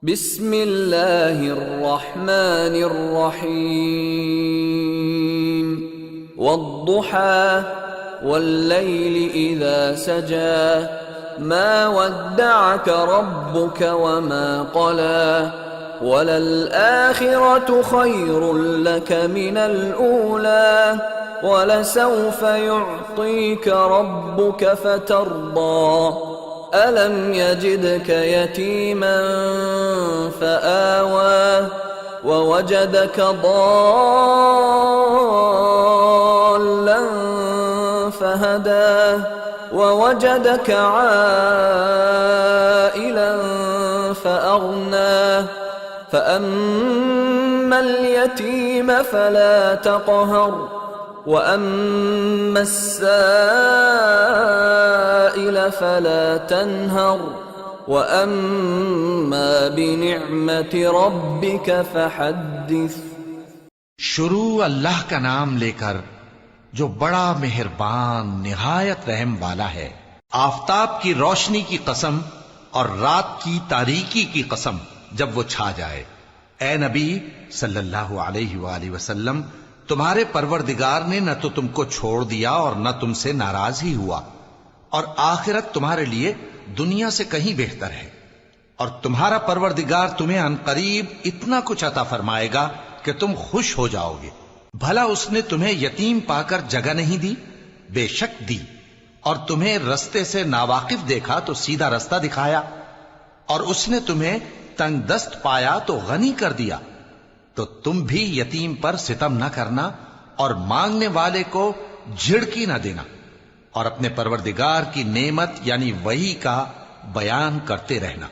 بسم اللہ الرحمن الرحیم والضحى واللیل اذا سجى ما ودعك ربك وما قلى وللآخرة خير لك من الأولى ولسوف يعطيك ربك فترضى ألم يجدك يتيما فآوى ووجدك ضالا فهدى ووجدك عائلا فأغنى فأما اليتيم فلا تقهر وأما السائل فلا تنهر وأما بنعمة ربك فحدث۔ شروع اللہ کا نام لے کر جو بڑا مہربان نہایت رحم والا ہے۔ آفتاب کی روشنی کی قسم اور رات کی تاریکی کی قسم جب وہ چھا جائے۔ اے نبی صلی اللہ علیہ وآلہ وسلم، تمہارے پروردگار نے نہ تو تم کو چھوڑ دیا اور نہ تم سے ناراض ہی ہوا، اور آخرت تمہارے لیے دنیا سے کہیں بہتر ہے، اور تمہارا پروردگار تمہیں عنقریب اتنا کچھ عطا فرمائے گا کہ تم خوش ہو جاؤ گے۔ بھلا اس نے تمہیں یتیم پا کر جگہ نہیں دی؟ بے شک دی، اور تمہیں رستے سے ناواقف دیکھا تو سیدھا رستہ دکھایا، اور اس نے تمہیں تنگ دست پایا تو غنی کر دیا۔ تو تم بھی یتیم پر ستم نہ کرنا اور مانگنے والے کو جھڑکی نہ دینا، اور اپنے پروردگار کی نعمت یعنی وحی کا بیان کرتے رہنا۔